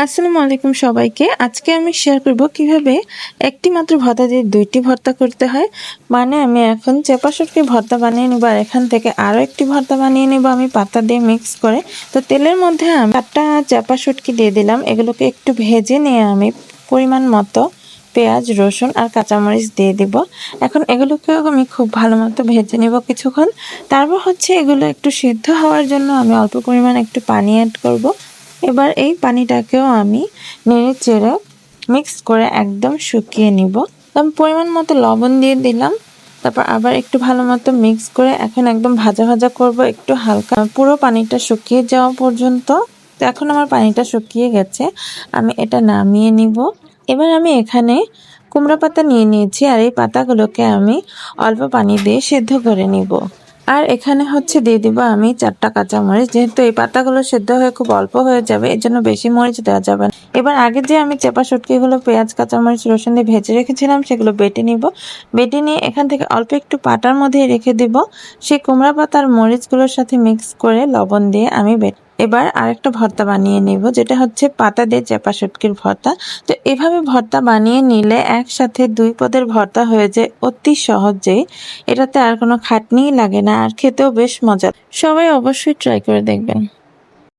আসসালামু আলাইকুম সবাইকে। আজকে আমি শেয়ার করব কিভাবে একটি মাত্র ভর্তা দিয়ে দুইটি ভর্তা করতে হয়। মানে আমি এখন চেপা শুটকি ভর্তা বানিয়ে নিব, আর এখান থেকে আরও একটি ভর্তা বানিয়ে নিব আমি পাতা দিয়ে মিক্স করে। তো তেলের মধ্যে আমি 4টা চেপা শুটকি দিয়ে দিলাম। এগুলোকে একটু ভেজে নিয়ে আমি পরিমাণ মতো পেঁয়াজ, রসুন আর কাঁচামরিচ দিয়ে দিব। এখন এগুলোকেও আমি খুব ভালো মতো ভেজে নিব কিছুক্ষণ। তারপর এগুলো একটু সিদ্ধ হওয়ার জন্য আমি অল্প পরিমাণ একটু পানি অ্যাড করব। এবার এই পানিটাকেও আমি নেড়ে চেড়ে মিক্স করে একদম শুকিয়ে নিব। আমি পরিমাণ মতো লবণ দিয়ে দিলাম। তারপর আবার একটু ভালো মতো মিক্স করে এখন একদম ভাজা ভাজা করব, একটু হালকা পুরো পানিটা শুকিয়ে যাওয়া পর্যন্ত। তো এখন আমার পানিটা শুকিয়ে গেছে, আমি এটা নামিয়ে নিব। এবার আমি এখানে কুমড়া পাতা নিয়ে নিয়েছি, আর এই পাতাগুলোকে আমি অল্প পানি দিয়ে সিদ্ধ করে নিব। আর এখানে দিয়ে দিব আমি 4টা কাঁচামরিচ। যেহেতু এই পাতাগুলো সেদ্ধ হয়ে খুব অল্প হয়ে যাবে, এর জন্য বেশি মরিচ দেওয়া যাবে না। এবার আগে যে আমি চেপা শুটকিগুলো পেঁয়াজ, কাঁচামরিচ, রসুন দিয়ে ভেজে রেখেছিলাম সেগুলো বেটে নিব। বেটে নিয়ে এখান থেকে অল্প একটু পাটার মধ্যে রেখে দিব। সেই কুমড়া পাতার মরিচগুলোর সাথে মিক্স করে লবণ দিয়ে আমি এবার আরেকটা ভর্তা বানিয়ে নিব, যেটা পাতা দিয়ে চেপা শুটকির ভর্তা। তো এভাবে ভর্তা বানিয়ে নিলে একসাথে 2 পদের ভর্তা হয়ে যায় অতি সহজেই। এটাতে আর কোনো খাটনিই লাগে না, আর খেতেও বেশ মজা। সবাই অবশ্যই ট্রাই করে দেখবেন।